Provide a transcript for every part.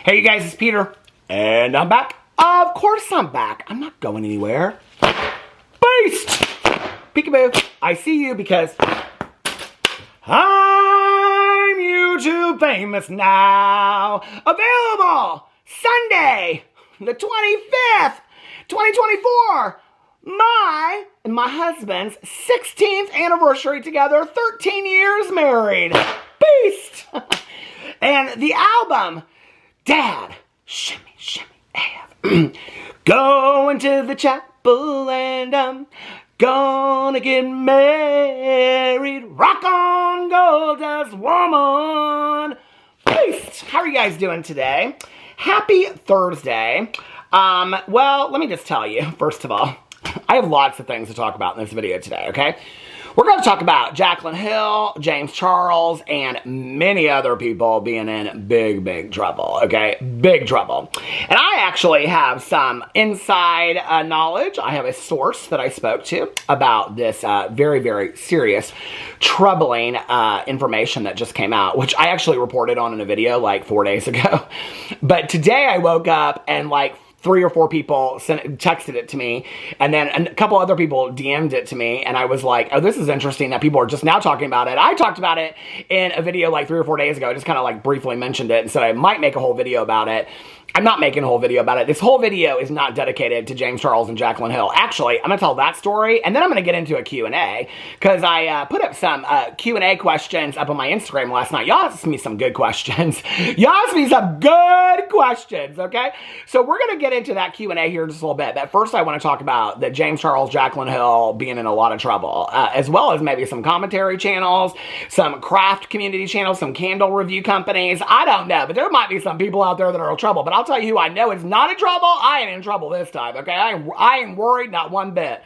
Hey you guys, it's Peter, and I'm back. Of course I'm back. I'm not going anywhere. Beast! Peekaboo, I see you because I'm YouTube famous now. Available Sunday, the 25th, 2024. My and my husband's 16th anniversary together, 13 years married. Beast! And the album, Dad, Shimmy, Shimmy, Av. Going to the chapel and I'm gonna get married. Rock on, gold dust woman. Beast! How are you guys doing today? Happy Thursday. Well, let me just tell you, first of all, I have lots of things to talk about in this video today, okay? We're going to talk about Jaclyn Hill, James Charles, and many other people being in big, big trouble, okay? Big trouble. And I actually have some inside knowledge. I have a source that I spoke to about this very, very serious, troubling information that just came out, which I actually reported on in a video like 4 days ago. But today I woke up and like 3 or 4 people texted it to me, and then a couple other people DM'd it to me, and I was like, oh, this is interesting that people are just now talking about it. I talked about it in a video like 3 or 4 days ago. I just kind of like briefly mentioned it and said I might make a whole video about it. I'm not making a whole video about it. This whole video is not dedicated to James Charles and Jaclyn Hill. Actually, I'm going to tell that story, and then I'm going to get into a Q&A, because I put up some Q&A questions up on my Instagram last night. Y'all asked me some good questions. Y'all asked me some good questions, okay? So we're going to get into that Q&A here in just a little bit, but first I want to talk about the James Charles, Jaclyn Hill being in a lot of trouble, as well as maybe some commentary channels, some craft community channels, some candle review companies. I don't know, but there might be some people out there that are in trouble, but I'll tell you who I know is not in trouble. I ain't in trouble this time, okay? I am worried, not one bit.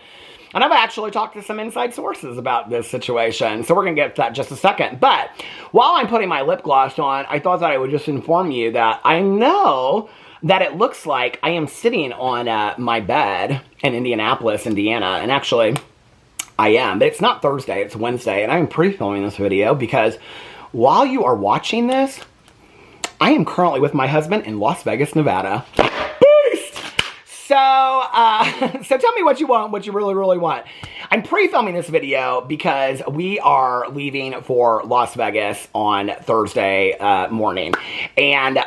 And I've actually talked to some inside sources about this situation, so we're going to get to that in just a second. But while I'm putting my lip gloss on, I thought that I would just inform you that I know that it looks like I am sitting on my bed in Indianapolis, Indiana, and actually I am, but it's not Thursday, it's Wednesday, and I'm pre-filming this video because while you are watching this, I am currently with my husband in Las Vegas, Nevada. Beast! So tell me what you want, what you really, really want. I'm pre-filming this video because we are leaving for Las Vegas on Thursday morning. And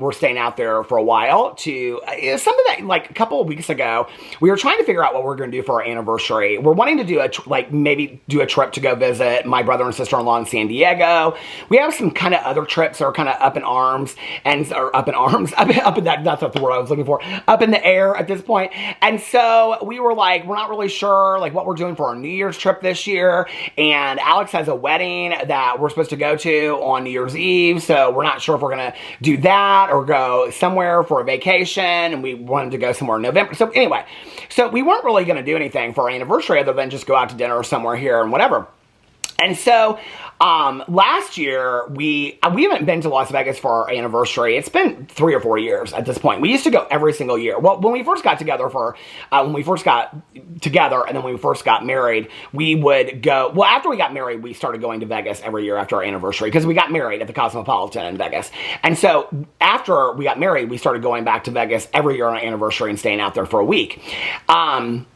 we're staying out there for a while to, something that like a couple of weeks ago, we were trying to figure out what we're going to do for our anniversary. We're wanting to do maybe do a trip to go visit my brother and sister-in-law in San Diego. We have some kind of other trips that are kind of up in arms, or up in arms, up in that, that's not the word I was looking for, up in the air at this point. And so we were like, we're not really sure like what we're doing for our New Year's trip this year, and Alex has a wedding that we're supposed to go to on New Year's Eve, so we're not sure if we're gonna do that or go somewhere for a vacation, and we wanted to go somewhere in November. So anyway, so we weren't really gonna do anything for our anniversary other than just go out to dinner somewhere here and whatever. And so last year, we haven't been to Las Vegas for our anniversary. It's been 3 or 4 years at this point. We used to go every single year. Well, when we first got together and then when we first got married, we would go, well, after we got married, we started going to Vegas every year after our anniversary because we got married at the Cosmopolitan in Vegas. And so after we got married, we started going back to Vegas every year on our anniversary and staying out there for a week.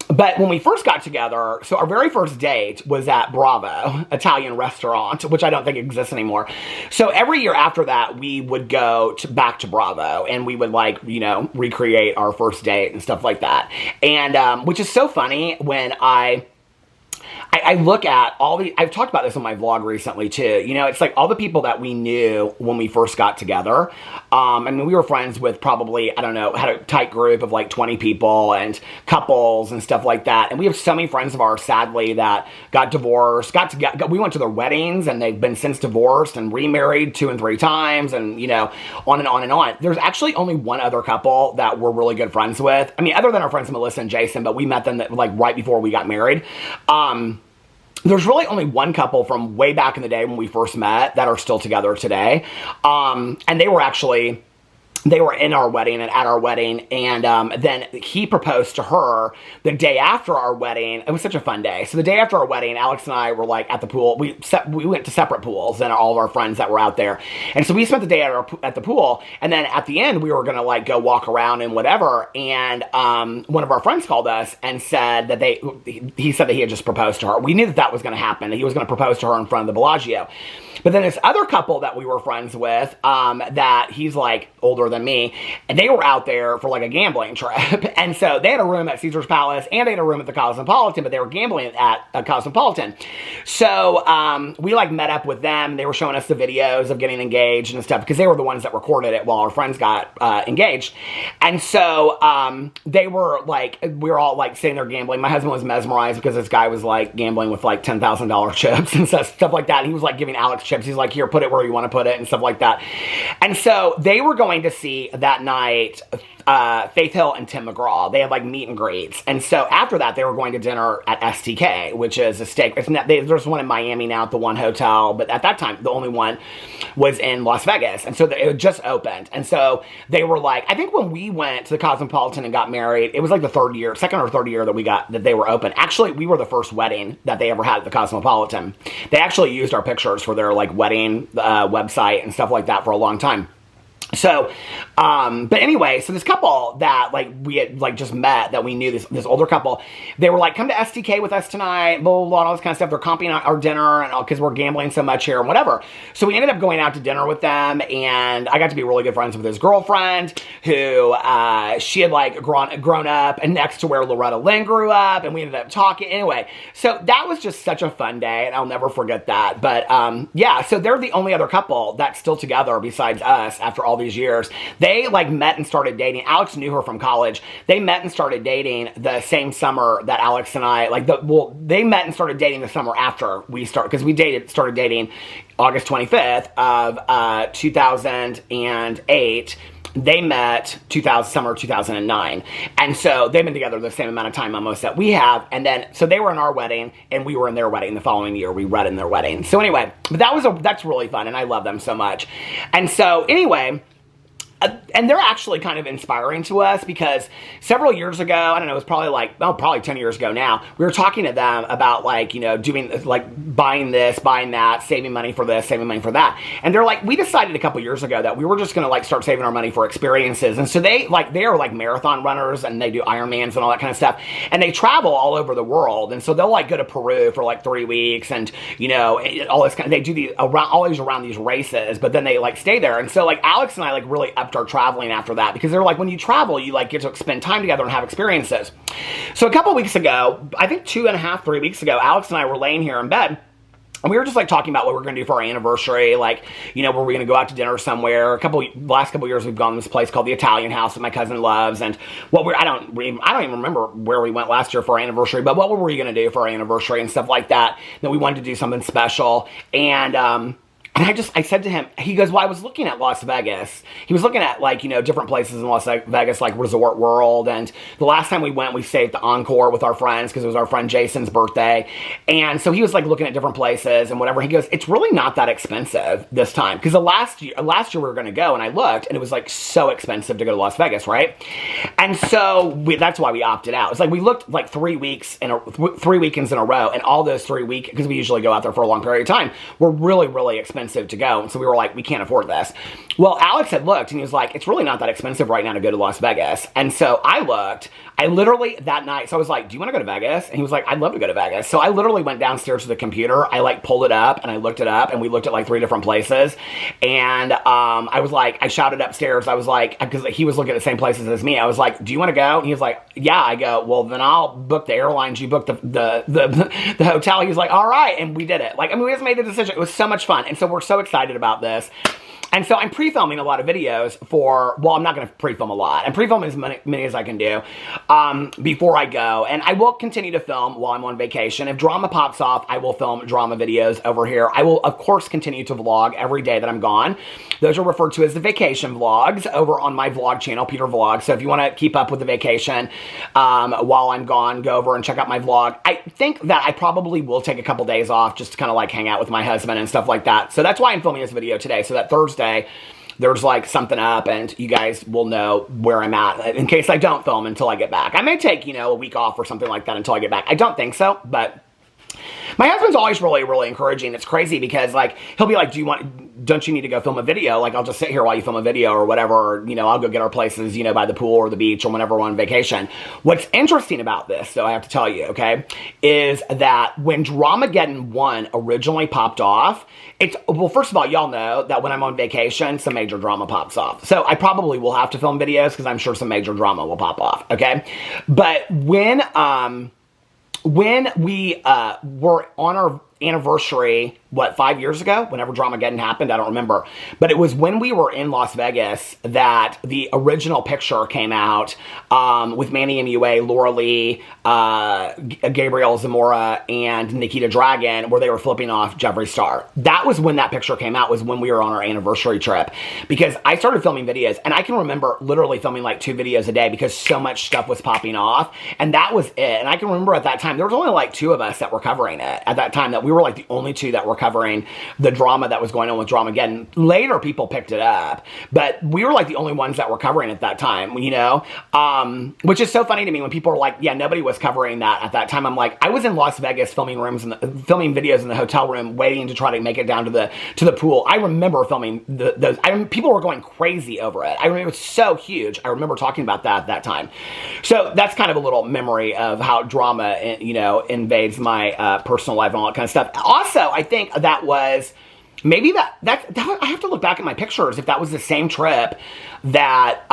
But when we first got together, so our very first date was at Bravo, Italian restaurant, which I don't think exists anymore. So every year after that, we would go back to Bravo, and we would like, you know, recreate our first date and stuff like that. And which is so funny when I look at all the, I've talked about this on my vlog recently too, you know, it's like all the people that we knew when we first got together. I mean, we were friends with probably, I don't know, had a tight group of like 20 people and couples and stuff like that. And we have so many friends of ours, sadly, that got divorced, we went to their weddings and they've been since divorced and remarried 2 and 3 times and, you know, on and on and on. There's actually only one other couple that we're really good friends with. I mean, other than our friends Melissa and Jason, but we met them like right before we got married. There's really only one couple from way back in the day when we first met that are still together today. And they were actually they were in our wedding and at our wedding, and then he proposed to her the day after our wedding. It was such a fun day. So the day after our wedding, Alex and I were like at the pool. We went to separate pools and all of our friends that were out there. And so we spent the day at the pool, and then at the end we were going to like go walk around and whatever. And one of our friends called us and said that he said that he had just proposed to her. We knew that was going to happen. He was going to propose to her in front of the Bellagio. But then this other couple that we were friends with, that he's like older than me, and they were out there for like a gambling trip. And so they had a room at Caesar's Palace and they had a room at the Cosmopolitan, but they were gambling at a Cosmopolitan. So we like met up with them. They were showing us the videos of getting engaged and stuff because they were the ones that recorded it while our friends got engaged. And so they were like, we were all like sitting there gambling. My husband was mesmerized because this guy was like gambling with like $10,000 chips and stuff like that. And he was like giving Alex chips. He's like, here, put it where you want to put it and stuff like that. And so they were going to see that night Faith Hill and Tim McGraw. They had like meet and greets. And so after that, they were going to dinner at STK, which is a steak. There's one in Miami now at the One Hotel, but at that time, the only one was in Las Vegas. And so it had just opened. And so they were like, I think when we went to the Cosmopolitan and got married, it was like the second or third year that they were open. Actually, we were the first wedding that they ever had at the Cosmopolitan. They actually used our pictures for their like wedding website and stuff like that for a long time. So, but anyway, so this couple that like we had like just met, that we knew, this older couple, they were like, come to STK with us tonight, blah, blah, blah, and all this kind of stuff. They're comping our dinner and all, because we're gambling so much here and whatever. So we ended up going out to dinner with them, and I got to be really good friends with his girlfriend, who she had like grown up and next to where Loretta Lynn grew up, and we ended up talking. Anyway, so that was just such a fun day, and I'll never forget that. But yeah, so they're the only other couple that's still together besides us after all these years. They like met and started dating. Alex knew her from college. They met and started dating the same summer that Alex and I they met and started dating the summer after we started, because we started dating August 25th of 2008. They met summer 2009. And so they've been together the same amount of time almost that we have. And then, so they were in our wedding and we were in their wedding the following year. We read in their wedding. So anyway, but that's really fun, and I love them so much. And so anyway, and they're actually kind of inspiring to us, because several years ago, I don't know, it was probably 10 years ago now, we were talking to them about like, you know, doing like buying this, buying that, saving money for this, saving money for that. And they're like, we decided a couple years ago that we were just going to like start saving our money for experiences. And so they are like marathon runners, and they do Ironmans and all that kind of stuff. And they travel all over the world. And so they'll like go to Peru for like 3 weeks, and you know, all this kind of, they do always around these races, but then they like stay there. And so like Alex and I like really upped our traveling after that, because they're like, when you travel, you like get to spend time together and have experiences. So a couple weeks ago, I think 2.5, 3 weeks ago, Alex and I were laying here in bed, and we were just like talking about what we're going to do for our anniversary. Like, you know, were we going to go out to dinner somewhere? Last couple years, we've gone to this place called the Italian House that my cousin loves. And I don't even remember where we went last year for our anniversary, but what were we going to do for our anniversary and stuff like that? Then we wanted to do something special. And I said to him, he goes, well, I was looking at Las Vegas. He was looking at like, you know, different places in Las Vegas, like Resort World. And the last time we went, we stayed at the Encore with our friends, because it was our friend Jason's birthday. And so he was like looking at different places and whatever. He goes, it's really not that expensive this time. Because the last year we were going to go, and I looked, and it was like so expensive to go to Las Vegas, right? And so that's why we opted out. It's like we looked like 3 weekends in a row, and all those 3 weeks, because we usually go out there for a long period of time, were really, really expensive to go. And so we were like, we can't afford this. Well, Alex had looked, and he was like, it's really not that expensive right now to go to Las Vegas. And so I looked. I literally, that night, so I was like, do you want to go to Vegas? And he was like, I'd love to go to Vegas. So I literally went downstairs to the computer. I like pulled it up, and I looked it up, and we looked at like 3 different places. And I was like, I shouted upstairs. I was like, because he was looking at the same places as me. I was like, do you want to go? And he was like, yeah. I go, well, then I'll book the airlines. You book the hotel. He was like, all right. And we did it. Like, I mean, we just made the decision. It was so much fun. And so we're so excited about this. And so I'm pre-filming a lot of videos I'm not going to pre-film a lot. I'm pre-filming as many as I can do before I go. And I will continue to film while I'm on vacation. If drama pops off, I will film drama videos over here. I will, of course, continue to vlog every day that I'm gone. Those are referred to as the vacation vlogs over on my vlog channel, Peter Vlog. So if you want to keep up with the vacation while I'm gone, go over and check out my vlog. I think that I probably will take a couple days off just to kind of like hang out with my husband and stuff like that. So that's why I'm filming this video today. So that Thursday, there's like something up and you guys will know where I'm at in case I don't film until I get back. I may take, a week off or something like that until I get back. I don't think so, but my husband's always really, really encouraging. It's crazy because, like, he'll be like, don't you need to go film a video? Like, I'll just sit here while you film a video or whatever. Or, I'll go get our places, by the pool or the beach or whenever we're on vacation. What's interesting about this, though, I have to tell you, okay, is that when Dramageddon 1 originally popped off, well, first of all, y'all know that when I'm on vacation, some major drama pops off. So I probably will have to film videos because I'm sure some major drama will pop off, okay? But when we were on our anniversary, 5 years ago, whenever Dramageddon happened, I don't remember, but it was when we were in Las Vegas that the original picture came out with Manny MUA, Laura Lee, Gabriel Zamora, and Nikita Dragon, where they were flipping off Jeffree Star. That was when that picture came out, was when we were on our anniversary trip, because I started filming videos, and I can remember literally filming like 2 videos a day because so much stuff was popping off, and that was it. And I can remember at that time, there was only like 2 of us that were covering it at that time, that we were like the only 2 that were covering the drama that was going on with Dramageddon. Later, people picked it up, but we were like the only ones that were covering it at that time, which is so funny to me when people are like, yeah, nobody was covering that at that time. I'm like, I was in Las Vegas filming videos in the hotel room, waiting to try to make it down to the pool. I remember filming those. People were going crazy over it. I remember it was so huge. I remember talking about that at that time. So that's kind of a little memory of how drama, invades my personal life and all that kind of stuff. Also, I think that was maybe that I have to look back at my pictures if that was the same trip that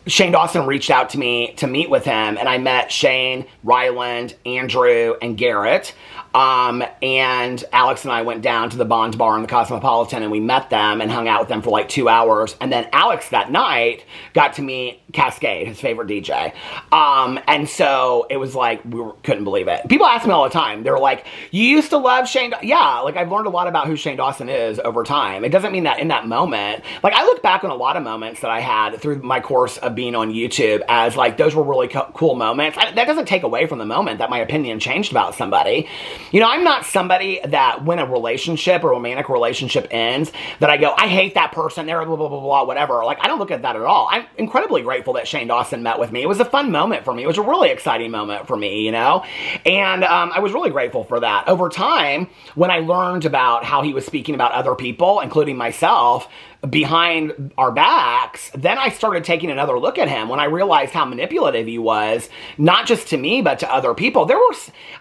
Shane Dawson reached out to me to meet with him, and I met Shane, Ryland, Andrew, and Garrett. And Alex and I went down to the Bond Bar in the Cosmopolitan, and we met them and hung out with them for like 2 hours. And then Alex that night got to meet Cascade, his favorite DJ. And so it was like, couldn't believe it. People ask me all the time. They're like, you used to love Shane? Yeah, like I've learned a lot about who Shane Dawson is over time. It doesn't mean that in that moment, like I look back on a lot of moments that I had through my course of being on YouTube as like, those were really cool moments. That doesn't take away from the moment that my opinion changed about somebody. I'm not somebody that when a relationship or romantic relationship ends, that I go, I hate that person, they're blah, blah, blah, blah, whatever. Like, I don't look at that at all. I'm incredibly grateful that Shane Dawson met with me. It was a fun moment for me. It was a really exciting moment for me, And I was really grateful for that. Over time, when I learned about how he was speaking about other people, including myself, behind our backs, then I started taking another look at him when I realized how manipulative he was, not just to me, but to other people.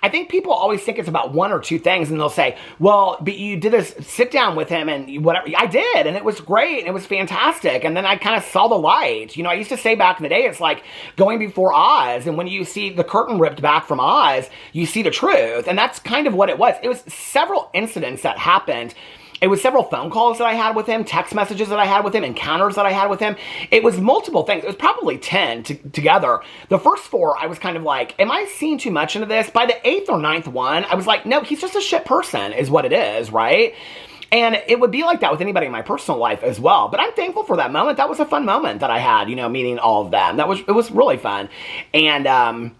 I think people always think it's about 1 or 2 things, and they'll say, well, but you did this sit down with him and whatever. I did, and it was great, and it was fantastic, and then I kind of saw the light. I used to say back in the day, it's like going before Oz, and when you see the curtain ripped back from Oz, you see the truth, and that's kind of what it was. It was several incidents that happened. It was several phone calls that I had with him, text messages that I had with him, encounters that I had with him. It was multiple things. It was probably 10 together. The first 4, I was kind of like, am I seeing too much into this? By the 8th or 9th one, I was like, no, he's just a shit person is what it is, right? And it would be like that with anybody in my personal life as well. But I'm thankful for that moment. That was a fun moment that I had, meeting all of them. It was really fun. And,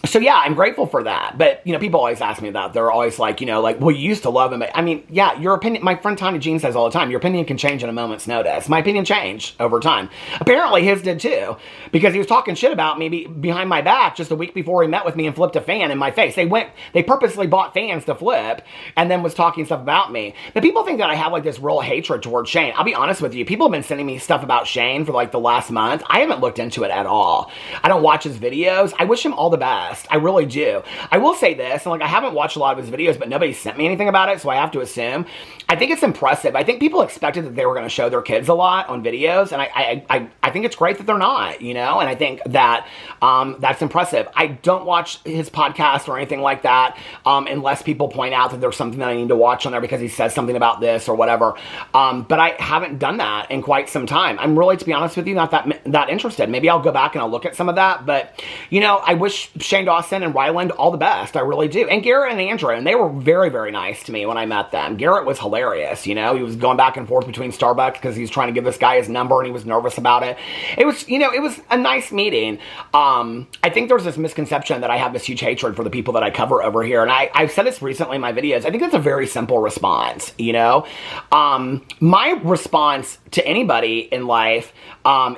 so yeah, I'm grateful for that. But, people always ask me that. They're always like, well, you used to love him. I mean, yeah, your opinion, my friend Tony Jean says all the time, your opinion can change in a moment's notice. My opinion changed over time. Apparently his did too, because he was talking shit about me behind my back just a week before he met with me and flipped a fan in my face. They purposely bought fans to flip and then was talking stuff about me. But people think that I have like this real hatred towards Shane. I'll be honest with you. People have been sending me stuff about Shane for like the last month. I haven't looked into it at all. I don't watch his videos. I wish him all the best. I really do. I will say this, and like I haven't watched a lot of his videos, but nobody sent me anything about it, so I have to assume. I think it's impressive. I think people expected that they were going to show their kids a lot on videos, and I think it's great that they're not, and I think that that's impressive. I don't watch his podcast or anything like that unless people point out that there's something that I need to watch on there because he says something about this or whatever. But I haven't done that in quite some time. I'm really, to be honest with you, not that interested. Maybe I'll go back and I'll look at some of that, but I wish Shane Dawson and Ryland all the best. I really do. And Garrett and Andrew, and they were very, very nice to me when I met them. Garrett was hilarious, you know. He was going back and forth between Starbucks because he was trying to give this guy his number and he was nervous about it. It was, you know, it was a nice meeting. I think there's this misconception that I have this huge hatred for the people that I cover over here. And I've said this recently in my videos. I think that's a very simple response, you know. My response to anybody in life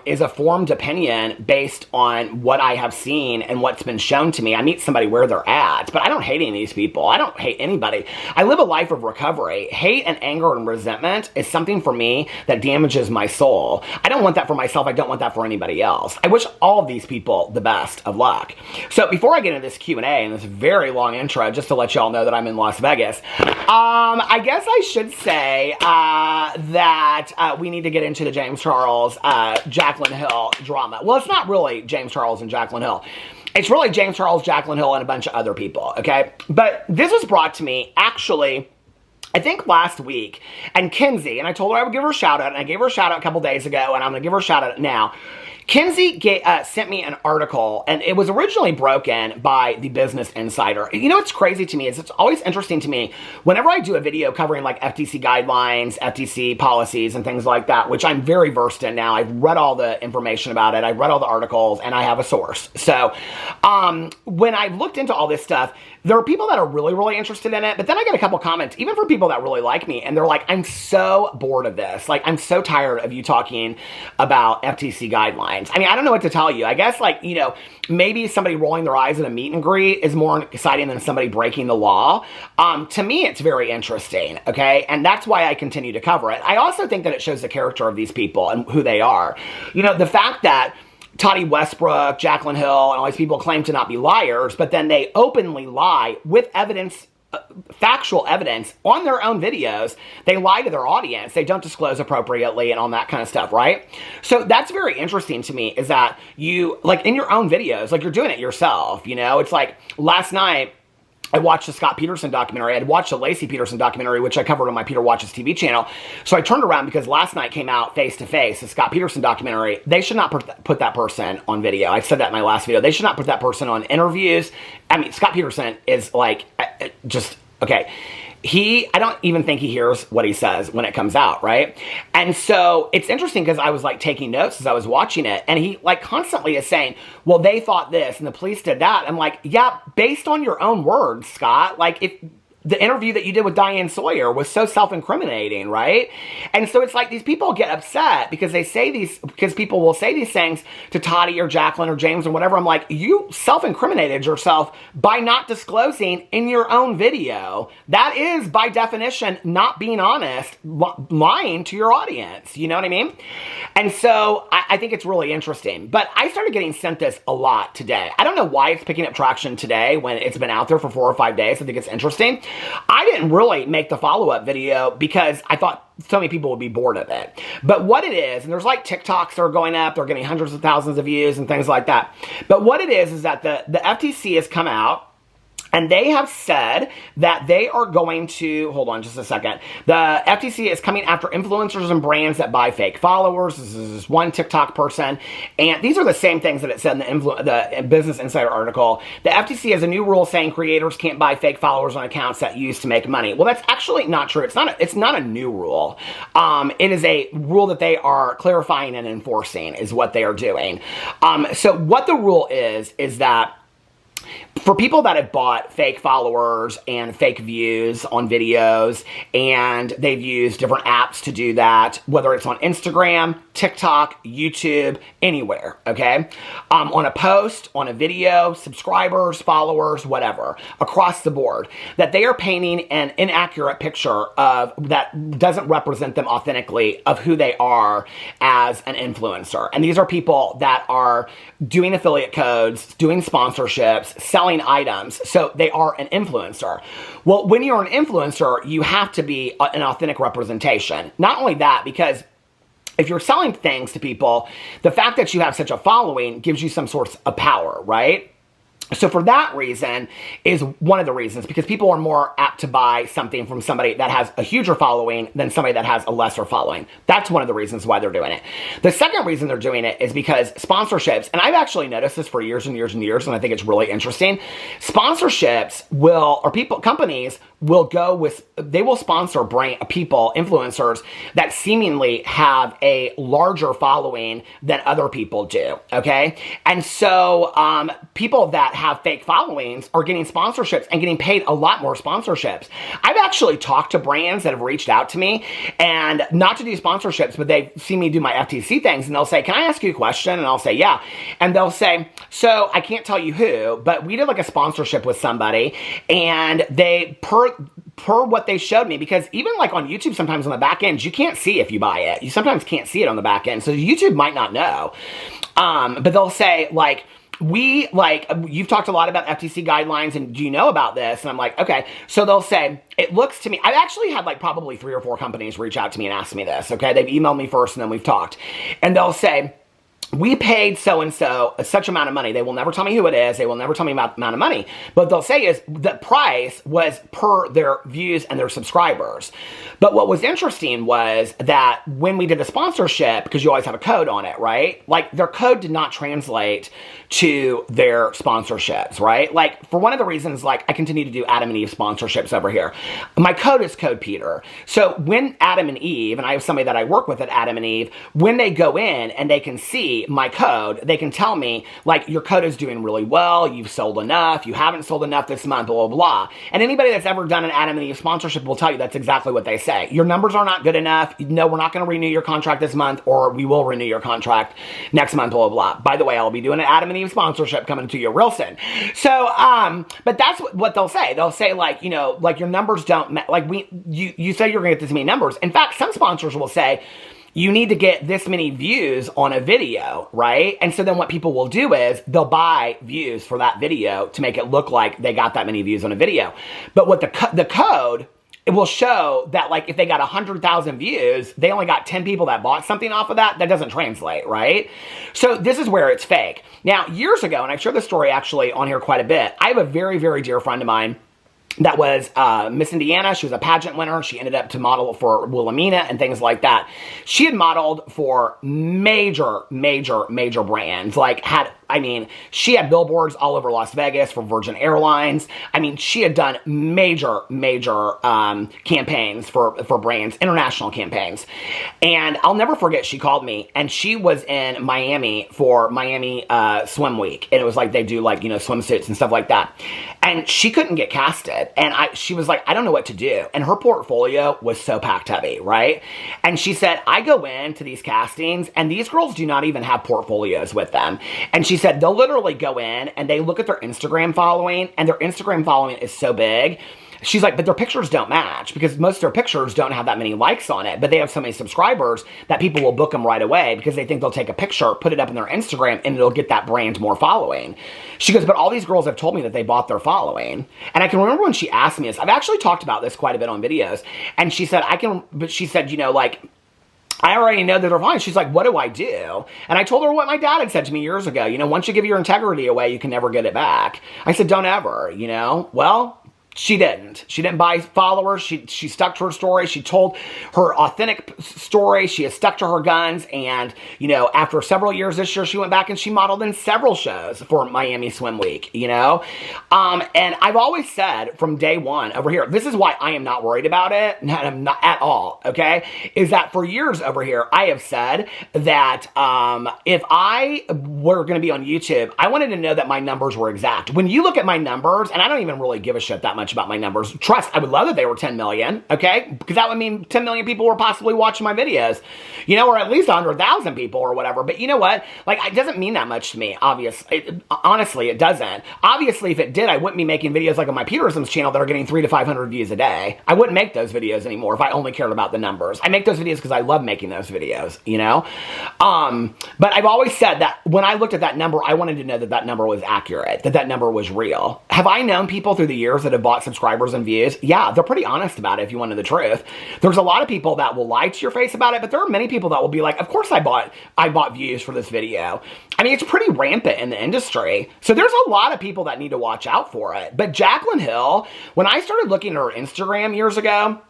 is a formed opinion based on what I have seen and what's been shown to me. I meet somebody where they're at, but I don't hate any of these people. I don't hate anybody. I live a life of recovery. Hate and anger and resentment is something for me that damages my soul. I don't want that for myself. I don't want that for anybody else. I wish all of these people the best of luck. So before I get into this Q&A and this very long intro, just to let y'all know that I'm in Las Vegas, I guess I should say that we need to get into the James Charles, Jaclyn Hill drama. Well, it's not really James Charles and Jaclyn Hill. It's really James Charles, Jaclyn Hill, and a bunch of other people, okay? But this was brought to me, actually, I think last week, and Kinsey, and I told her I would give her a shout out, and I gave her a shout out a couple days ago, and I'm going to give her a shout out now. Kinsey sent me an article, and it was originally broken by the Business Insider. You know what's crazy to me is it's always interesting to me whenever I do a video covering like FTC guidelines, FTC policies, and things like that, which I'm very versed in now. I've read all the information about it. I've read all the articles, and I have a source. So when I've looked into all this stuff, there are people that are really, really interested in it, but then I get a couple comments, even from people that really like me, and they're like, I'm so bored of this. Like, I'm so tired of you talking about FTC guidelines. I mean, I don't know what to tell you. I guess, like, you know, maybe somebody rolling their eyes at a meet and greet is more exciting than somebody breaking the law. To me, it's very interesting, okay? And that's why I continue to cover it. I also think that it shows the character of these people and who they are. You know, the fact that Toddy Westbrook, Jaclyn Hill, and all these people claim to not be liars, but then they openly lie with evidence, factual evidence on their own videos. They lie to their audience. They don't disclose appropriately and all that kind of stuff, right? So that's very interesting to me, is that you, like, in your own videos, like, you're doing it yourself, you know? It's like last night, I watched the Scott Peterson documentary. I had watched the Lacey Peterson documentary, which I covered on my Peter Watches TV channel. So I turned around because last night came out Face to Face, the Scott Peterson documentary. They should not put that person on video. I said that in my last video. They should not put that person on interviews. I mean, Scott Peterson is like, just, okay. I don't even think he hears what he says when it comes out, right? And so it's interesting because I was like taking notes as I was watching it, and he like constantly is saying, well, they thought this and the police did that. I'm like, yeah, based on your own words, Scott. Like, if the interview that you did with Diane Sawyer was so self-incriminating, right? And so it's like these people get upset because because people will say these things to Toddy or Jaclyn or James or whatever. I'm like, you self-incriminated yourself by not disclosing in your own video. That is, by definition, not being honest, lying to your audience. You know what I mean? And so I think it's really interesting. But I started getting sent this a lot today. I don't know why it's picking up traction today when it's been out there for 4 or 5 days. I think it's interesting. I didn't really make the follow-up video because I thought so many people would be bored of it. But what it is, and there's like TikToks that are going up, they're getting hundreds of thousands of views and things like that. But what it is that the FTC has come out, and they have said that they are going to, hold on just a second. The FTC is coming after influencers and brands that buy fake followers. This is one TikTok person. And these are the same things that it said in the Business Insider article. The FTC has a new rule saying creators can't buy fake followers on accounts that use to make money. Well, that's actually not true. It's not a new rule. It is a rule that they are clarifying and enforcing is what they are doing. So what the rule is that for people that have bought fake followers and fake views on videos, and they've used different apps to do that, whether it's on Instagram, TikTok, YouTube, anywhere, okay? On a post, on a video, subscribers, followers, whatever, across the board, that they are painting an inaccurate picture of that doesn't represent them authentically of who they are as an influencer. And these are people that are doing affiliate codes, doing sponsorships, selling items, so they are an influencer. Well, when you're an influencer, you have to be an authentic representation. Not only that, because if you're selling things to people, the fact that you have such a following gives you some sorts of power, right? So for that reason is one of the reasons, because people are more apt to buy something from somebody that has a huger following than somebody that has a lesser following. That's one of the reasons why they're doing it. The second reason they're doing it is because sponsorships, and I've actually noticed this for years and years and years, and I think it's really interesting. Sponsorships companies will go with, they will sponsor people, influencers that seemingly have a larger following than other people do, okay? And so people that have fake followings are getting sponsorships and getting paid a lot more sponsorships. I've actually talked to brands that have reached out to me, and not to do sponsorships, but they've seen me do my FTC things, and they'll say, can I ask you a question? And I'll say, yeah. And they'll say, so I can't tell you who, but we did like a sponsorship with somebody, and they, per what they showed me, because even like on YouTube, sometimes on the back end, you can't see if you buy it. You sometimes can't see it on the back end. So YouTube might not know. But they'll say like, you've talked a lot about FTC guidelines, and do you know about this? And I'm like, okay. So they'll say, it looks to me, I've actually had like probably 3 or 4 companies reach out to me and ask me this, okay? They've emailed me first and then we've talked. And they'll say, we paid so-and-so such amount of money. They will never tell me who it is. They will never tell me about the amount of money. But they'll say is the price was per their views and their subscribers. But what was interesting was that when we did the sponsorship, because you always have a code on it, right? Like their code did not translate to their sponsorships, right? Like for one of the reasons, like I continue to do Adam and Eve sponsorships over here. My code is code Peter. So when Adam and Eve, and I have somebody that I work with at Adam and Eve, when they go in and they can see my code, they can tell me like your code is doing really well, you've sold enough, you haven't sold enough this month, blah, blah, blah. And anybody that's ever done an Adam and Eve sponsorship will tell you that's exactly what they say. Your numbers are not good enough. No, we're not going to renew your contract this month, or we will renew your contract next month, blah, blah, blah. By the way, I'll be doing an Adam and Eve sponsorship coming to you real soon. So, but that's what they'll say. They'll say like, you know, like your numbers don't, you say you're going to get this many numbers. In fact, some sponsors will say, you need to get this many views on a video, right? And so then what people will do is they'll buy views for that video to make it look like they got that many views on a video. But what the code, it will show that like if they got 100,000 views, they only got 10 people that bought something off of that. That doesn't translate, right? So this is where it's fake. Now, years ago, and I've shared this story actually on here quite a bit, I have a very, very dear friend of mine that was Miss Indiana. She was a pageant winner. She ended up to model for Wilhelmina and things like that. She had modeled for major, major, major brands. Like she had billboards all over Las Vegas for Virgin Airlines. I mean, she had done major, major campaigns for brands, international campaigns. And I'll never forget, she called me, and she was in Miami for Miami Swim Week. And it was like they do like, you know, swimsuits and stuff like that. And she couldn't get casted. And she was like, I don't know what to do. And her portfolio was so packed heavy, right? And she said, I go into these castings, and these girls do not even have portfolios with them. And she said they'll literally go in and they look at their Instagram following, and their Instagram following is so big. She's like, but their pictures don't match, because most of their pictures don't have that many likes on it, but they have so many subscribers that people will book them right away because they think they'll take a picture, put it up in their Instagram, and it'll get that brand more following. She goes, but all these girls have told me that they bought their following. And I can remember when she asked me this, I've actually talked about this quite a bit on videos, and she said, you know, like, I already know that they're fine. She's like, what do I do? And I told her what my dad had said to me years ago. You know, once you give your integrity away, you can never get it back. I said, don't ever, you know? Well, she didn't. She didn't buy followers. She stuck to her story. She told her authentic story. She has stuck to her guns. And, you know, after several years this year, she went back and she modeled in several shows for Miami Swim Week, you know? And I've always said from day one over here, this is why I am not worried about it. I'm not at all, okay? Is that for years over here, I have said that if I were going to be on YouTube, I wanted to know that my numbers were exact. When you look at my numbers, and I don't even really give a shit that much about my numbers. Trust, I would love that they were 10 million, okay? Because that would mean 10 million people were possibly watching my videos, you know, or at least 100,000 people or whatever. But you know what? Like, it doesn't mean that much to me, obviously. Honestly, it doesn't. Obviously, if it did, I wouldn't be making videos like on my Peterisms channel that are getting 300 to 500 views a day. I wouldn't make those videos anymore if I only cared about the numbers. I make those videos because I love making those videos, you know? But I've always said that when I looked at that number, I wanted to know that that number was accurate, that that number was real. Have I known people through the years that have bought bought subscribers and views? Yeah, they're pretty honest about it if you want to know the truth. There's a lot of people that will lie to your face about it, but there are many people that will be like, of course I bought views for this video. I mean, it's pretty rampant in the industry. So there's a lot of people that need to watch out for it. But Jaclyn Hill, when I started looking at her Instagram years ago,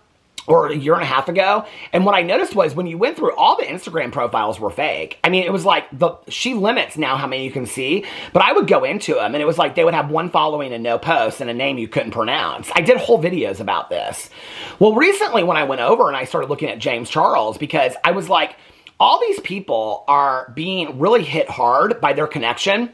or a year and a half ago, and what I noticed was when you went through, all the Instagram profiles were fake. I mean, it was like, she limits now how many you can see, but I would go into them, and it was like they would have one following and no posts and a name you couldn't pronounce. I did whole videos about this. Well, recently when I went over and I started looking at James Charles, because I was like, all these people are being really hit hard by their connection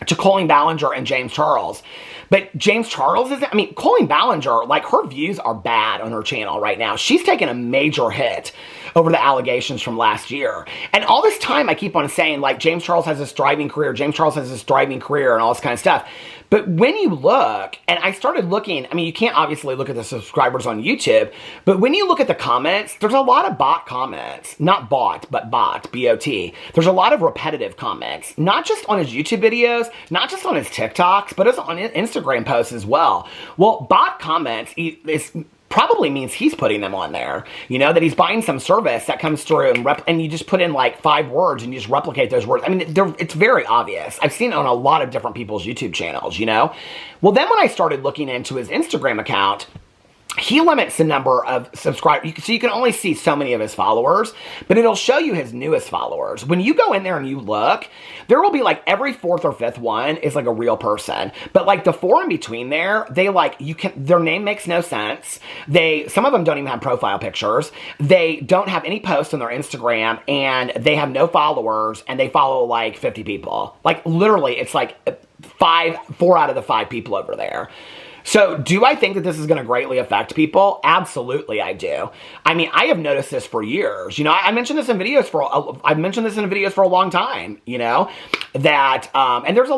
to Colleen Ballinger and James Charles. But James Charles isn't, I mean, Colleen Ballinger, like, her views are bad on her channel right now. She's taken a major hit over the allegations from last year. And all this time I keep on saying, like, James Charles has this thriving career, James Charles has this thriving career and all this kind of stuff. But when you look, and I started looking, I mean, you can't obviously look at the subscribers on YouTube, but when you look at the comments, there's a lot of bot comments. Not bot, but bot, B-O-T. There's a lot of repetitive comments, not just on his YouTube videos, not just on his TikToks, but on his Instagram posts as well. Well, bot comments is probably means he's putting them on there, you know, that he's buying some service that comes through and you just put in like 5 words and you just replicate those words. I mean, it's very obvious. I've seen it on a lot of different people's YouTube channels, you know. Well, then when I started looking into his Instagram account, he limits the number of subscribers, so you can only see so many of his followers, but it'll show you his newest followers. When you go in there and you look, there will be like every 4th or 5th one is like a real person, but like the 4 in between there, their name makes no sense. Some of them don't even have profile pictures. They don't have any posts on their Instagram, and they have no followers, and they follow like 50 people. Like literally, it's like 4 out of the 5 people over there. So do I think that this is going to greatly affect people? Absolutely, I do. I mean, I have noticed this for years. You know, I've mentioned this in videos for a long time, you know, that, and there's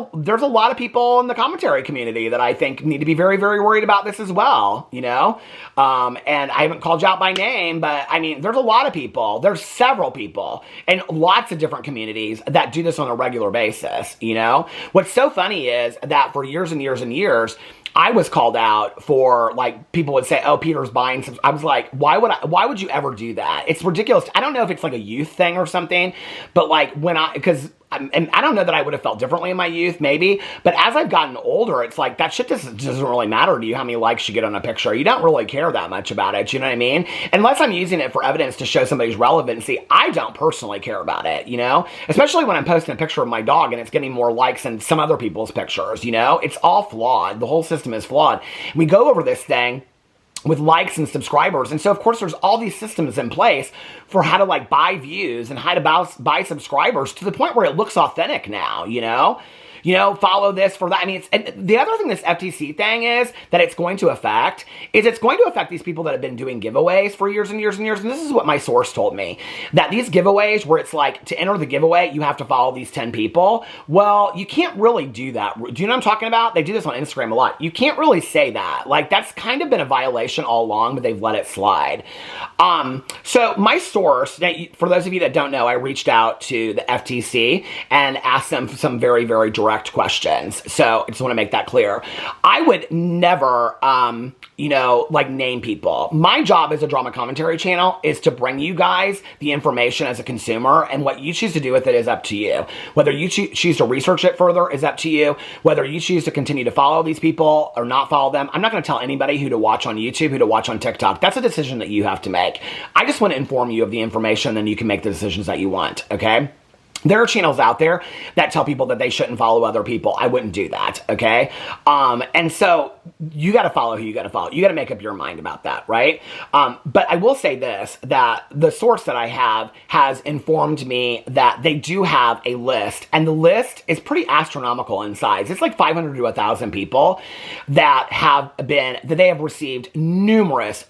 a lot of people in the commentary community that I think need to be very, very worried about this as well, you know, and I haven't called you out by name, but I mean, there's a lot of people, there's several people in lots of different communities that do this on a regular basis, you know. What's so funny is that for years and years and years, I was called out for, like, people would say, oh, Peter's buying some. I was like, why would you ever do that? It's ridiculous. I don't know if it's like a youth thing or something, but like and I don't know that I would have felt differently in my youth, maybe, but as I've gotten older, it's like, that shit doesn't really matter to you how many likes you get on a picture. You don't really care that much about it, you know what I mean? Unless I'm using it for evidence to show somebody's relevancy, I don't personally care about it, you know? Especially when I'm posting a picture of my dog and it's getting more likes than some other people's pictures, you know? It's all flawed. The whole system is flawed. We go over this thing with likes and subscribers. And so, of course, there's all these systems in place for how to, like, buy views and how to buy subscribers to the point where it looks authentic now, you know? You know, follow this for that. I mean, and the other thing this FTC thing is that it's going to affect these people that have been doing giveaways for years and years and years. And this is what my source told me, that these giveaways where it's like, to enter the giveaway, you have to follow these 10 people. Well, you can't really do that. Do you know what I'm talking about? They do this on Instagram a lot. You can't really say that. Like, that's kind of been a violation all along, but they've let it slide. So my source, for those of you that don't know, I reached out to the FTC and asked them some very, very direct questions. So I just want to make that clear. I would never, you know, like, name people. My job as a drama commentary channel is to bring you guys the information as a consumer, and what you choose to do with it is up to you. Whether you choose to research it further is up to you. Whether you choose to continue to follow these people or not follow them, I'm not going to tell anybody who to watch on YouTube, who to watch on TikTok. That's a decision that you have to make. I just want to inform you of the information, then you can make the decisions that you want, okay? There are channels out there that tell people that they shouldn't follow other people. I wouldn't do that, okay? And so you got to follow who you got to follow. You got to make up your mind about that, right? But I will say this, that the source that I have has informed me that they do have a list, and the list is pretty astronomical in size. It's like 500 to 1,000 people that they have received numerous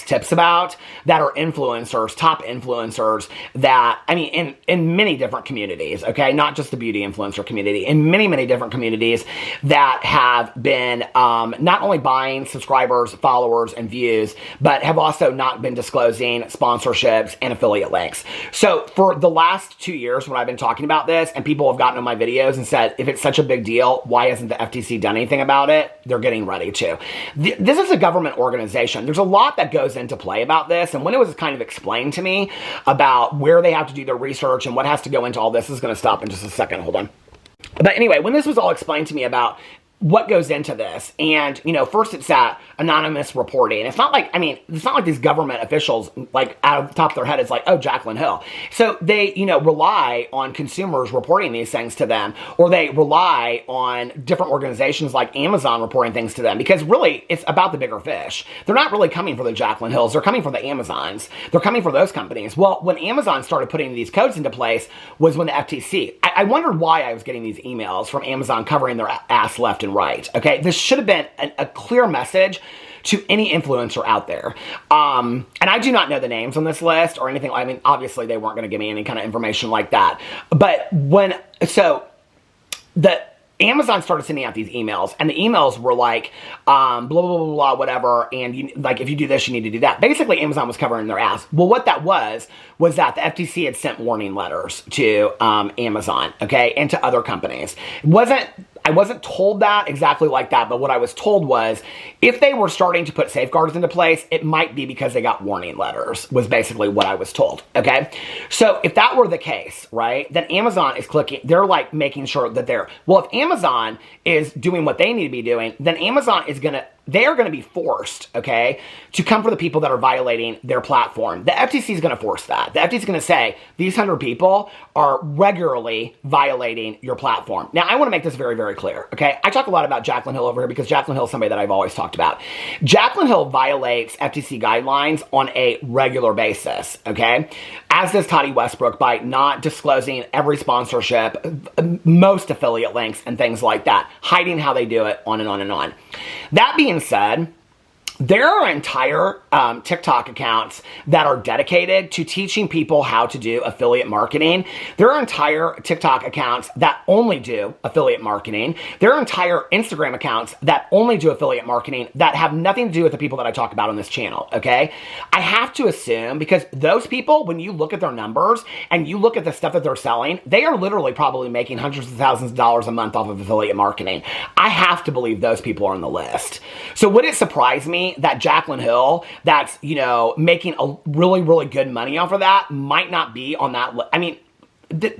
tips about, that are influencers, top influencers, that, I mean, in many different communities, okay? Not just the beauty influencer community, in many different communities that have been not only buying subscribers, followers, and views, but have also not been disclosing sponsorships and affiliate links. So for the last 2 years when I've been talking about this, and people have gotten on my videos and said, if it's such a big deal, why hasn't the FTC done anything about it? They're getting ready to. This is a government organization. There's a lot that goes into play about this, and when it was kind of explained to me about where they have to do their research and what has to go into all this is going to stop in just a second. Hold on. But anyway, when this was all explained to me about what goes into this, and, you know, first it's that anonymous reporting. It's not like, I mean, it's not like these government officials, like, out of the top of their head, it's like, oh, Jaclyn Hill. So they, you know, rely on consumers reporting these things to them, or they rely on different organizations like Amazon reporting things to them, because really, it's about the bigger fish. They're not really coming for the Jaclyn Hills, they're coming for the Amazons. They're coming for those companies. Well, when Amazon started putting these codes into place was when the FTC, I wondered why I was getting these emails from Amazon covering their ass left and right. Okay, this should have been a clear message to any influencer out there. And I do not know the names on this list or anything. I mean, obviously they weren't going to give me any kind of information like that. But the Amazon started sending out these emails, and the emails were like, blah, blah, blah, blah, whatever, and you, like, if you do this, you need to do that. Basically, Amazon was covering their ass. Well, what that was that the FTC had sent warning letters to Amazon, okay, and to other companies. I wasn't told that exactly like that, but what I was told was if they were starting to put safeguards into place, it might be because they got warning letters, was basically what I was told, okay? So if that were the case, right, then Amazon is they're like making sure that well, if Amazon is doing what they need to be doing, then Amazon is they are going to be forced, okay, to come for the people that are violating their platform. The FTC is going to force that. The FTC is going to say, these 100 people are regularly violating your platform. Now, I want to make this very, very clear, okay? I talk a lot about Jaclyn Hill over here because Jaclyn Hill is somebody that I've always talked about. Jaclyn Hill violates FTC guidelines on a regular basis, okay? As does Toddy Westbrook by not disclosing every sponsorship, most affiliate links, and things like that, hiding how they do it, on and on and on. That being said, there are entire TikTok accounts that are dedicated to teaching people how to do affiliate marketing. There are entire TikTok accounts that only do affiliate marketing. There are entire Instagram accounts that only do affiliate marketing that have nothing to do with the people that I talk about on this channel, okay? I have to assume, because those people, when you look at their numbers and you look at the stuff that they're selling, they are literally probably making hundreds of thousands of dollars a month off of affiliate marketing. I have to believe those people are on the list. So would it surprise me that Jaclyn Hill, that's, you know, making a really, really good money off of that, might not be on that list? I mean,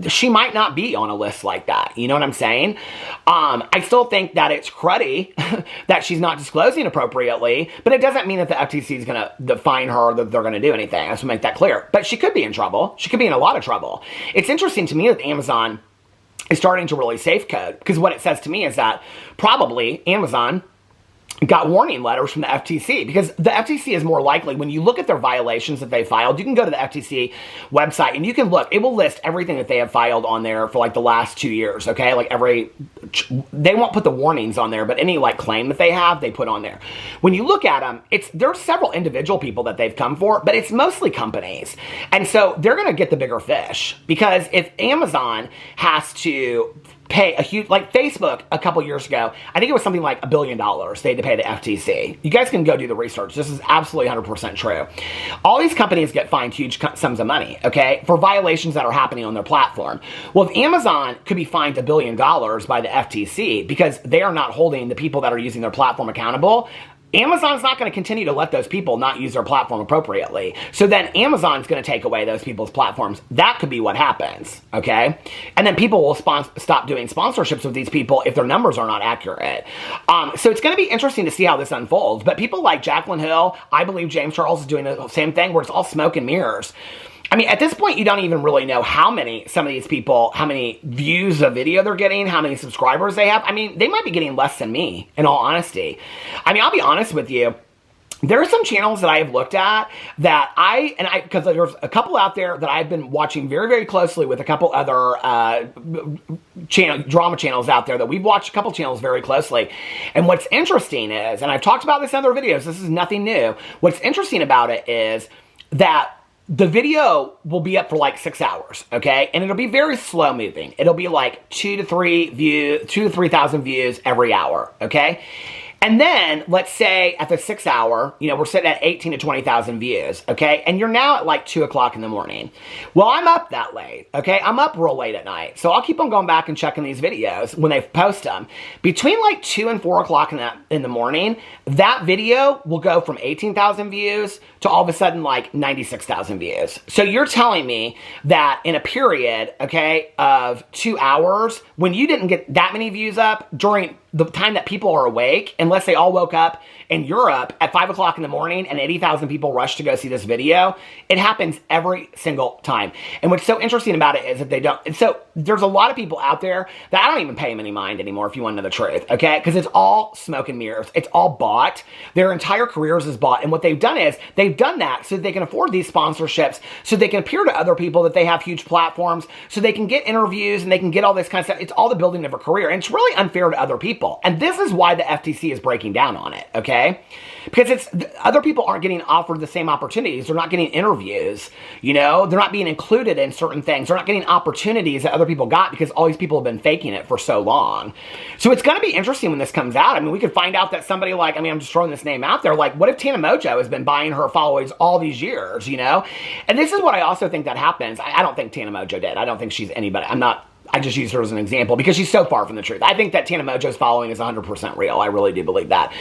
she might not be on a list like that. You know what I'm saying? I still think that it's cruddy that she's not disclosing appropriately, but it doesn't mean that the FTC is going to fine her, that they're going to do anything. I just want to make that clear. But she could be in trouble. She could be in a lot of trouble. It's interesting to me that Amazon is starting to really safe code, because what it says to me is that probably Amazon got warning letters from the FTC, because the FTC is more likely, when you look at their violations that they filed, you can go to the FTC website and you can look, it will list everything that they have filed on there for like the last 2 years, okay? Like they won't put the warnings on there, but any like claim that they have, they put on there. When you look at them, there are several individual people that they've come for, but it's mostly companies. And so they're going to get the bigger fish, because if Amazon has to pay a huge, like Facebook a couple years ago, I think it was something like $1 billion they had to pay the FTC. You guys can go do the research. This is absolutely 100% true. All these companies get fined huge sums of money, okay, for violations that are happening on their platform. Well, if Amazon could be fined $1 billion by the FTC because they are not holding the people that are using their platform accountable, Amazon's not going to continue to let those people not use their platform appropriately. So then Amazon's going to take away those people's platforms. That could be what happens, okay? And then people will stop doing sponsorships with these people if their numbers are not accurate. So it's going to be interesting to see how this unfolds. But people like Jaclyn Hill, I believe James Charles is doing the same thing, where it's all smoke and mirrors. I mean, at this point, you don't even really know some of these people, how many views of video they're getting, how many subscribers they have. I mean, they might be getting less than me, in all honesty. I mean, I'll be honest with you. There are some channels that I have looked at that because there's a couple out there that I've been watching very, very closely with a couple other drama channels out there that we've watched a couple channels very closely. And what's interesting is, and I've talked about this in other videos, this is nothing new. What's interesting about it is that the video will be up for like 6 hours, okay? And it'll be very slow moving. It'll be like 2,000 to 3,000 views every hour, okay? And then, let's say at the 6 hour, we're sitting at 18 to 20,000 views, okay? And you're now at like 2 o'clock in the morning. Well, I'm up that late, okay? I'm up real late at night. So I'll keep on going back and checking these videos when they post them. Between like 2 and 4 o'clock in the morning, that video will go from 18,000 views to all of a sudden like 96,000 views. So you're telling me that in a period, okay, of 2 hours, when you didn't get that many views up during the time that people are awake, unless they all woke up in Europe at 5 o'clock in the morning and 80,000 people rush to go see this video, it happens every single time. And what's so interesting about it is that they don't, and so there's a lot of people out there that I don't even pay them any mind anymore, if you want to know the truth, okay? Because it's all smoke and mirrors. It's all bought. Their entire careers is bought. And what they've done is, they've done that so that they can afford these sponsorships, so they can appear to other people that they have huge platforms, so they can get interviews and they can get all this kind of stuff. It's all the building of a career. And it's really unfair to other people. And this is why the FTC is breaking down on it, okay? Because other people aren't getting offered the same opportunities. They're not getting interviews, they're not being included in certain things. They're not getting opportunities that other people got because all these people have been faking it for so long. So it's going to be interesting when this comes out. I mean, we could find out that somebody like, I'm just throwing this name out there, like, what if Tana Mojo has been buying her followers all these years, And this is what I also think that happens. I don't think Tana Mojo did. I don't think she's anybody. I just used her as an example because she's so far from the truth. I think that Tana Mojo's following is 100% real. I really do believe that.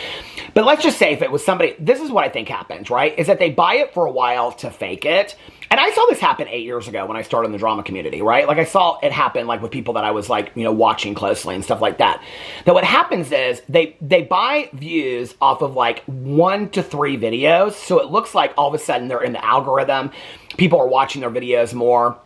But let's just say if it was somebody, this is what I think happens, right? Is that they buy it for a while to fake it. And I saw this happen 8 years ago when I started in the drama community, right? Like I saw it happen like with people that I was like, watching closely and stuff like that. That what happens is they buy views off of like 1 to 3 videos. So it looks like all of a sudden they're in the algorithm. People are watching their videos more.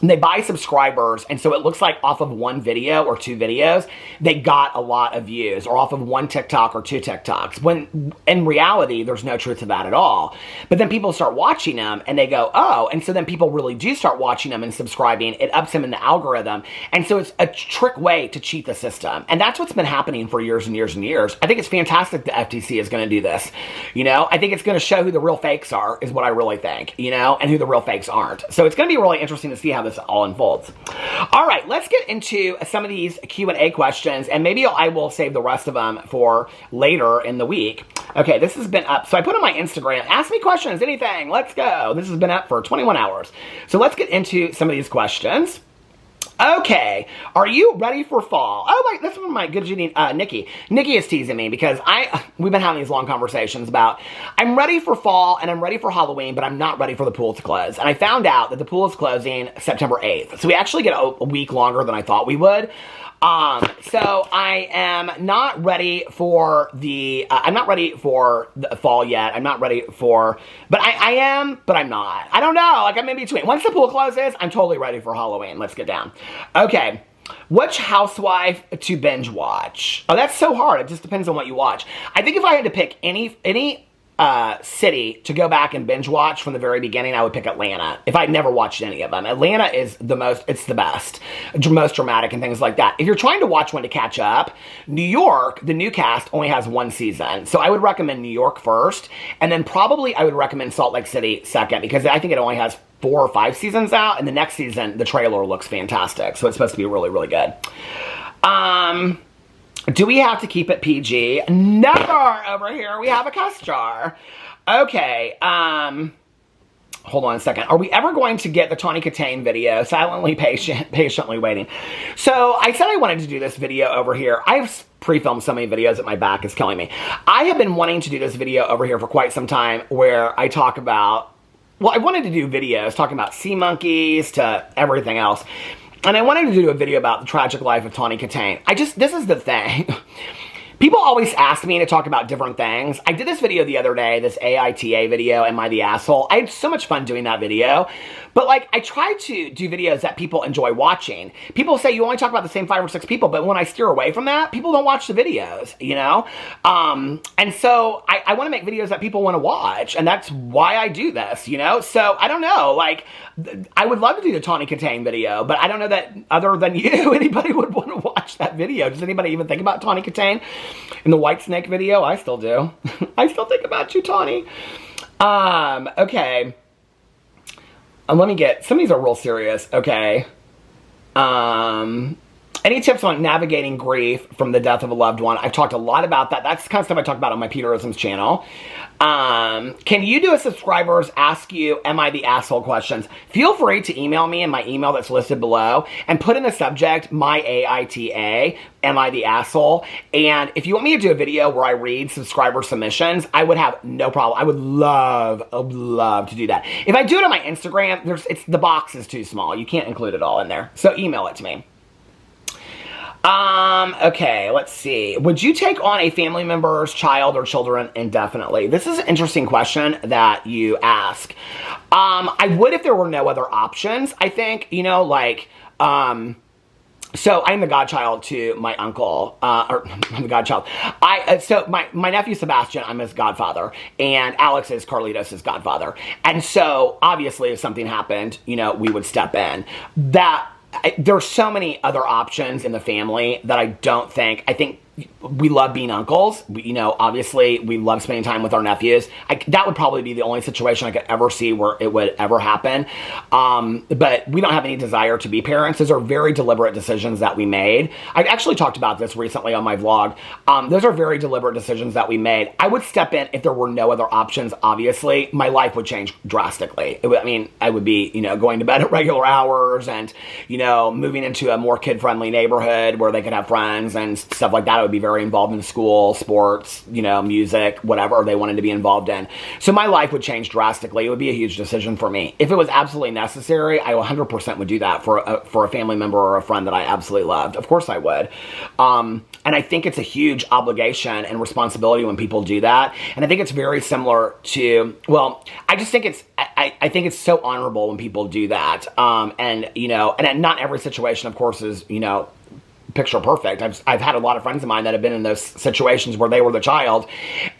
And they buy subscribers, and so it looks like off of 1 video or 2 videos, they got a lot of views, or off of 1 TikTok or 2 TikToks, when in reality, there's no truth to that at all. But then people start watching them, and they go, oh, and so then people really do start watching them and subscribing. It ups them in the algorithm, and so it's a trick way to cheat the system. And that's what's been happening for years and years and years. I think it's fantastic the FTC is going to do this. I think it's going to show who the real fakes are, is what I really think, and who the real fakes aren't. So it's going to be really interesting to see how this all unfolds. All right, let's get into some of these Q&A questions, and maybe I will save the rest of them for later in the week. Okay, this has been up. So I put on my Instagram, ask me questions, anything, let's go. This has been up for 21 hours. So let's get into some of these questions. Okay, are you ready for fall? Oh, this is my good Judy, Nikki. Nikki is teasing me because we've been having these long conversations about, I'm ready for fall and I'm ready for Halloween, but I'm not ready for the pool to close. And I found out that the pool is closing September 8th. So we actually get a week longer than I thought we would. So I am not ready for I'm not ready for the fall yet. I'm not ready for, but I am, but I'm not. I don't know. Like I'm in between. Once the pool closes, I'm totally ready for Halloween. Let's get down. Okay. Which housewife to binge watch? Oh, that's so hard. It just depends on what you watch. I think if I had to pick any city to go back and binge watch from the very beginning, I would pick Atlanta. If I'd never watched any of them. Atlanta is it's the best. Most dramatic and things like that. If you're trying to watch one to catch up, New York, the new cast only has 1 season. So I would recommend New York first, and then probably I would recommend Salt Lake City second, because I think it only has 4 or 5 seasons out, and the next season, the trailer looks fantastic. So it's supposed to be really, really good. Do we have to keep it PG? Never over here. We have a cuss jar. Okay. Hold on a second. Are we ever going to get the Tawny Katane video? Silently patiently waiting. So I said I wanted to do this video over here. I've pre-filmed so many videos that my back is killing me. I have been wanting to do this video over here for quite some time where I talk about, I wanted to do videos talking about sea monkeys to everything else. And I wanted to do a video about the tragic life of Tawny Katane. This is the thing. People always ask me to talk about different things. I did this video the other day, this AITA video, Am I the Asshole? I had so much fun doing that video. But I try to do videos that people enjoy watching. People say you only talk about the same 5 or 6 people, but when I steer away from that, people don't watch the videos, And so I want to make videos that people want to watch, and that's why I do this, So I don't know, I would love to do the Tawny Katane video, but I don't know that other than you, anybody would want to watch that video. Does anybody even think about Tawny Katane? In the White Snake video, I still do. I still think about you, Tawny. Okay. Let me get, some of these are real serious, okay. Any tips on navigating grief from the death of a loved one? I've talked a lot about that. That's the kind of stuff I talk about on my Peterisms channel. Can you do a subscribers ask you, am I the asshole questions? Feel free to email me in my email that's listed below and put in the subject, my AITA, am I the asshole? And if you want me to do a video where I read subscriber submissions, I would have no problem. I would love to do that. If I do it on my Instagram, the box is too small. You can't include it all in there. So email it to me. Okay, let's see. Would you take on a family member's child or children indefinitely? This is an interesting question that you ask. I would if there were no other options, I think, you know, like, so I'm the godchild to my uncle, or I'm the godchild. So my nephew Sebastian, I'm his godfather, and Alex is Carlitos' godfather. And so obviously if something happened, you know, we would step in. There's so many other options in the family that I think we love being uncles. You know, obviously we love spending time with our nephews. That would probably be the only situation I could ever see where it would ever happen. But we don't have any desire to be parents. Those are very deliberate decisions that we made. I actually talked about this recently on my vlog. Those are very deliberate decisions that we made. I would step in if there were no other options. Obviously, my life would change drastically. I would be, you know, going to bed at regular hours and, you know, moving into a more kid-friendly neighborhood where they could have friends and stuff like that. I would be very involved in school, sports, you know, music, whatever they wanted to be involved in. So my life would change drastically. It would be a huge decision for me. If it was absolutely necessary, I 100% would do that for a family member or a friend that I absolutely loved. Of course I would. And I think it's a huge obligation and responsibility when people do that. And I think it's very similar to, well, I just think I think it's so honorable when people do that. And, you know, and not every situation, of course, is, you know, picture perfect. I've had a lot of friends of mine that have been in those situations where they were the child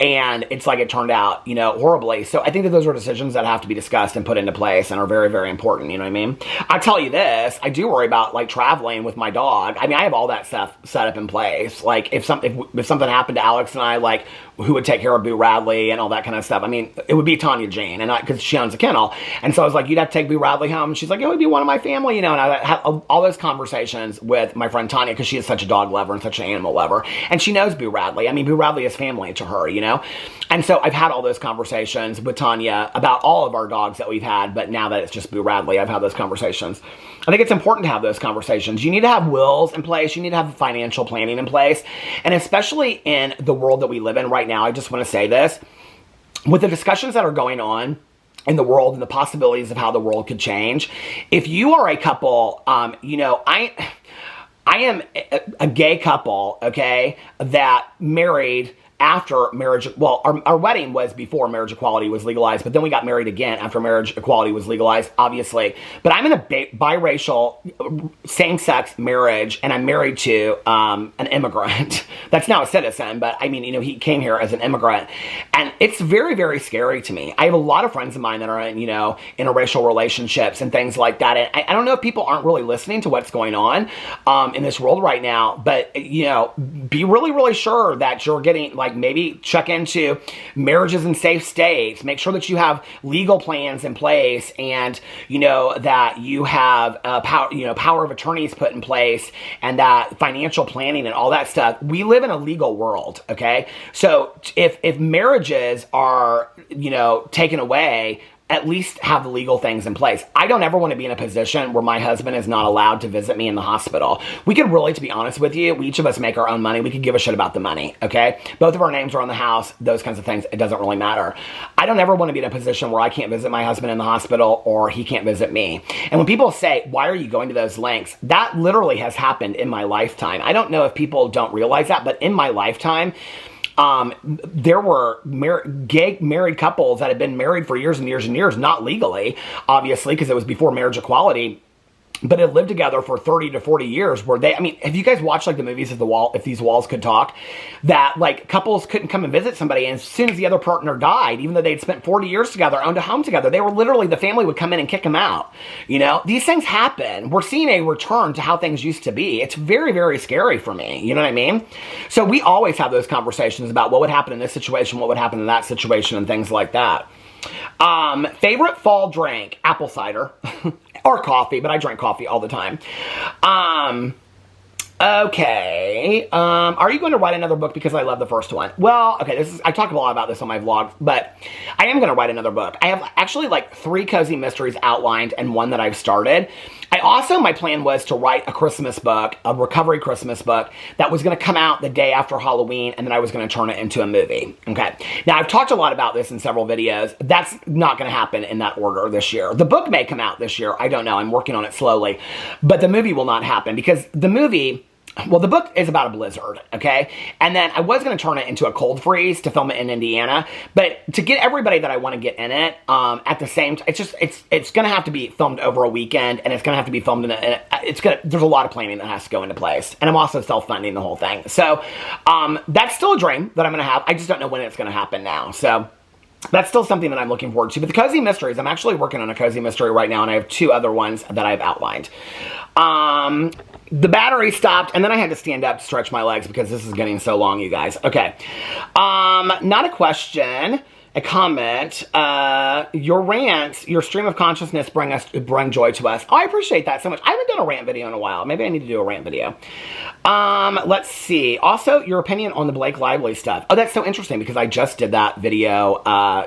and it's like it turned out, you know, horribly. So I think that those are decisions that have to be discussed and put into place and are very, very important. You know what I mean? I tell you this, I do worry about like traveling with my dog. I mean, I have all that stuff set up in place. Like if something happened to Alex and I, like who would take care of Boo Radley and all that kind of stuff. I mean, it would be Tanya Jane, and because she owns a kennel. And so I was like, you'd have to take Boo Radley home. And she's like, it would be one of my family, you know. And I had all those conversations with my friend Tanya because she is such a dog lover and such an animal lover. And she knows Boo Radley. I mean, Boo Radley is family to her, you know. And so I've had all those conversations with Tanya about all of our dogs that we've had. But now that it's just Boo Radley, I've had those conversations. I think it's important to have those conversations. You need to have wills in place. You need to have financial planning in place. And especially in the world that we live in right now, I just want to say this. With the discussions that are going on in the world and the possibilities of how the world could change, if you are a couple, you know, I am a gay couple, okay, that married after marriage. Well, our wedding was before marriage equality was legalized, but then we got married again after marriage equality was legalized, obviously. But I'm in a biracial, same-sex marriage, and I'm married to an immigrant that's now a citizen, but I mean, you know, he came here as an immigrant. And it's very, very scary to me. I have a lot of friends of mine that are in, you know, interracial relationships and things like that. And I don't know if people aren't really listening to what's going on in this world right now, but, you know, be really, really sure that you're getting, like, maybe check into marriages in safe states. Make sure that you have legal plans in place, and you know that you have power of attorneys put in place, and that financial planning and all that stuff. We live in a legal world, okay? So if marriages are, you know, taken away, at least have the legal things in place. I don't ever want to be in a position where my husband is not allowed to visit me in the hospital. We could really, to be honest with you, each of us make our own money. We could give a shit about the money, okay? Both of our names are on the house, those kinds of things. It doesn't really matter. I don't ever want to be in a position where I can't visit my husband in the hospital or he can't visit me. And when people say, why are you going to those lengths? That literally has happened in my lifetime. I don't know if people don't realize that, but in my lifetime, there were gay married couples that had been married for years and years and years, not legally, obviously, because it was before marriage equality, but had lived together for 30 to 40 years where they, I mean, have you guys watched like the movies of The Wall, If These Walls Could Talk, that like couples couldn't come and visit somebody, and as soon as the other partner died, even though they'd spent 40 years together, owned a home together, they were literally, the family would come in and kick them out. You know, these things happen. We're seeing a return to how things used to be. It's very, very scary for me. You know what I mean? So we always have those conversations about what would happen in this situation, what would happen in that situation, and things like that. Favorite fall drink, apple cider or coffee, but I drink coffee all the time. Okay. Are you going to write another book? Because I love the first one. Well, okay, I talk a lot about this on my vlog, but I am going to write another book. I have actually like 3 cozy mysteries outlined and 1 that I've started. My plan was to write a Christmas book, a recovery Christmas book, that was going to come out the day after Halloween, and then I was going to turn it into a movie. Okay. Now, I've talked a lot about this in several videos. That's not going to happen in that order this year. The book may come out this year. I don't know. I'm working on it slowly. But the movie will not happen because the movie... Well, the book is about a blizzard, okay? And then I was going to turn it into a cold freeze to film it in Indiana, but to get everybody that I want to get in it, at the same time, it's going to have to be filmed over a weekend, and it's going to have to be filmed there's a lot of planning that has to go into place, and I'm also self-funding the whole thing. So, that's still a dream that I'm going to have. I just don't know when it's going to happen now, so... That's still something that I'm looking forward to. But the cozy mysteries, I'm actually working on a cozy mystery right now, and I have 2 other ones that I've outlined. The battery stopped, and then I had to stand up to stretch my legs because this is getting so long, you guys. Okay. Not a question. A comment. Your rants, your stream of consciousness bring joy to us. Oh, I appreciate that so much. I haven't done a rant video in a while. Maybe I need to do a rant video. Let's see. Also, your opinion on the Blake Lively stuff. Oh, that's so interesting because I just did that video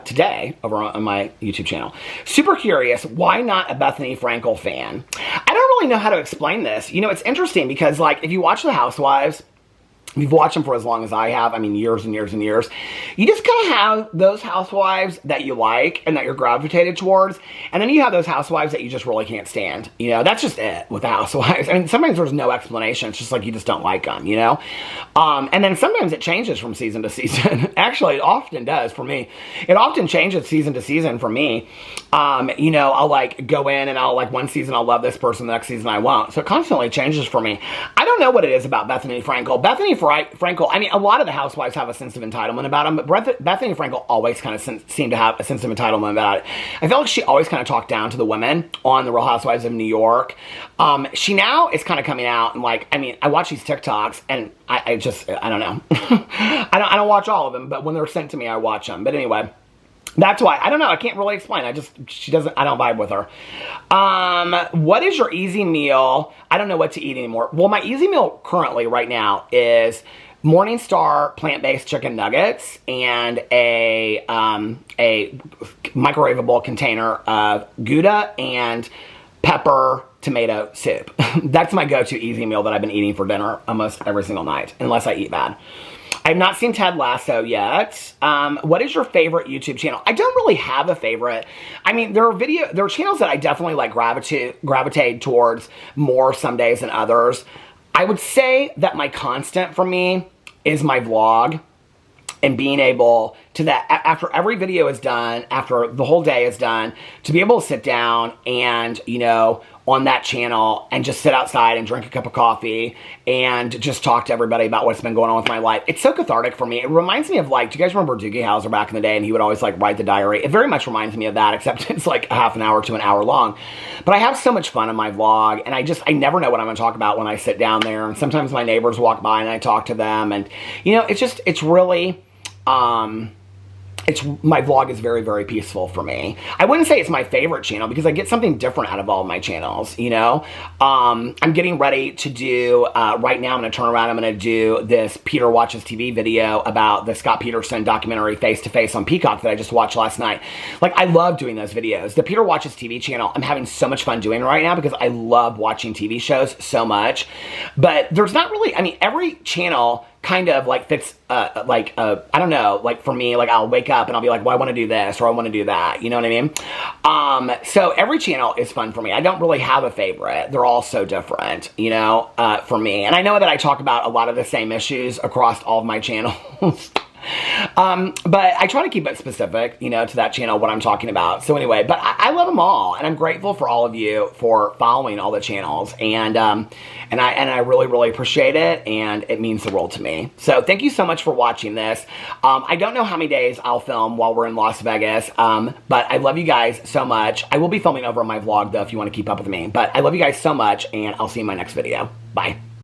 today over on my YouTube channel. Super curious. Why not a Bethany Frankel fan? I don't really know how to explain this. You know, it's interesting because, like, if you watch The Housewives... If you've watched them for as long as I have, I mean years and years and years, you just kind of have those housewives that you like and that you're gravitated towards, and then you have those housewives that you just really can't stand. You know, that's just it with the housewives. I mean, sometimes there's no explanation. It's just like you just don't like them, you know? And then sometimes it changes from season to season. Actually, it often does for me. It often changes season to season for me. You know, I'll like go in and I'll like one season I'll love this person, the next season I won't. So it constantly changes for me. I don't know what it is about Bethany Frankel. Bethany Frankel, I mean, a lot of the housewives have a sense of entitlement about them, but Bethany Frankel always kind of seemed to have a sense of entitlement about it. I feel like she always kind of talked down to the women on The Real Housewives of New York. She now is kind of coming out and like, I mean, I watch these TikToks and I don't know. I don't watch all of them, but when they're sent to me, I watch them. But anyway, that's why. I don't know. I can't really explain. I don't vibe with her. What is your easy meal? I don't know what to eat anymore. Well, my easy meal currently right now is Morningstar plant-based chicken nuggets and a microwavable container of Gouda and pepper tomato soup. That's my go-to easy meal that I've been eating for dinner almost every single night, unless I eat bad. I have not seen Ted Lasso yet. What is your favorite YouTube channel? I don't really have a favorite. I mean, there are channels that I definitely like gravitate towards more some days than others. I would say that my constant for me is my vlog and being able to after every video is done, after the whole day is done, to be able to sit down and, you know, on that channel and just sit outside and drink a cup of coffee and just talk to everybody about what's been going on with my life. It's so cathartic for me. It reminds me of, like, do you guys remember Doogie Howser back in the day, and he would always like write the diary? It very much reminds me of that, except it's like a half an hour to an hour long. But I have so much fun in my vlog, and I never know what I'm going to talk about when I sit down there. And sometimes my neighbors walk by and I talk to them, and, you know, it's really, my vlog is very, very peaceful for me. I wouldn't say it's my favorite channel because I get something different out of all of my channels, you know? I'm getting ready to do, right now I'm going to turn around, I'm going to do this Peter Watches TV video about the Scott Peterson documentary Face to Face on Peacock that I just watched last night. Like, I love doing those videos. The Peter Watches TV channel, I'm having so much fun doing right now because I love watching TV shows so much. But there's not really, I mean, every channel kind of like fits, I don't know, like for me, like I'll wake up and I'll be like, well, I want to do this or I want to do that. You know what I mean? So every channel is fun for me. I don't really have a favorite. They're all so different, you know, for me. And I know that I talk about a lot of the same issues across all of my channels. But I try to keep it specific, you know, to that channel, what I'm talking about. So anyway, but I love them all, and I'm grateful for all of you for following all the channels, and I really, really appreciate it, and it means the world to me. So thank you so much for watching this. I don't know how many days I'll film while we're in Las Vegas, but I love you guys so much. I will be filming over my vlog, though, if you want to keep up with me, but I love you guys so much, and I'll see you in my next video. Bye.